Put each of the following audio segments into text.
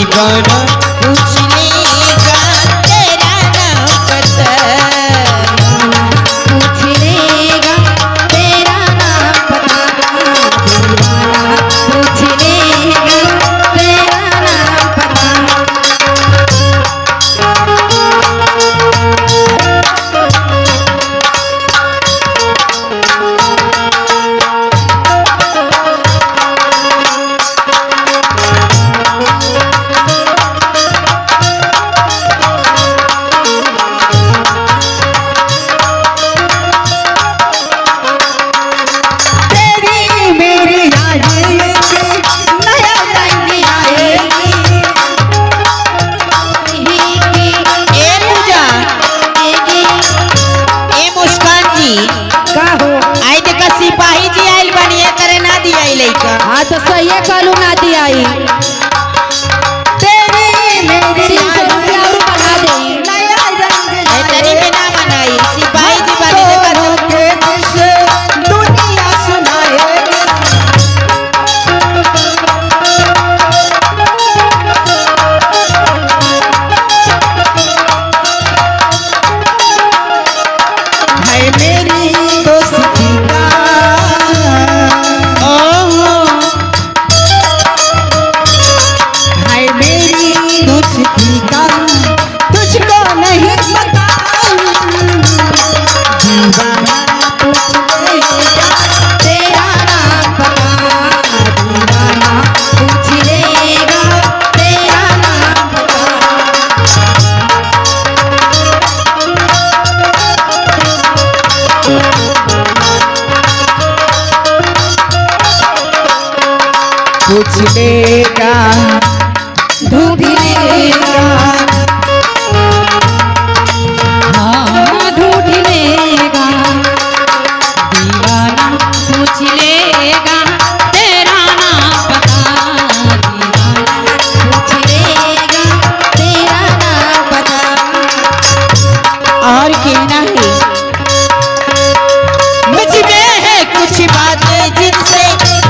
दीवाना पूछ लेगा तेरा नाम पता, पूछ लेगा तेरा नाम पता, दीवाना पूछ लेगा तेरा नाम पता। हाँ तो सही कहलू ना दियाई तेरी मेरी रुपया और बना दे तेरी बिना बनाई सिपाही जी बनी से दुनिया सुनाएगी। है मेरी दोस्ती का तुझको नहीं पता, दीवाना पूछ लेगा तेरा नाम पता, दीवाना पूछ लेगा तेरा नाम पता। पूछ लेगा ढूंढ लेगा, हाँ ढूंढ लेगा, दीवाना पूछ लेगा तेरा नाम पता, दीवाना पूछ लेगा तेरा नाम पता। और कहना है मुझ में है कुछ बातें जिनसे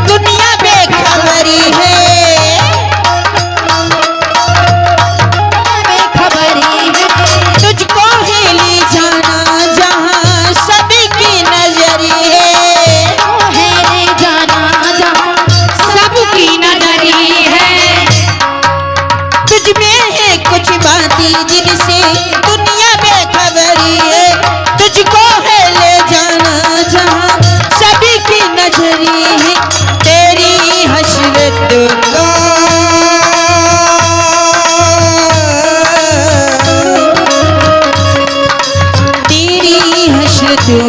दुनिया बेखबरी है, तुझको ही ले जाना जहाँ सभी की नजरी है, ले जाना जहाँ सबकी नजरी है। तुझ में है कुछ बातें जिनसे दुनिया बेखबरी है, तुझको है ले जाना जहाँ सभी की नजरी है। तेरी हसरत का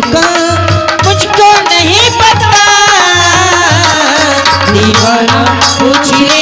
का मुझको नहीं पता, दीवाना पूछ ले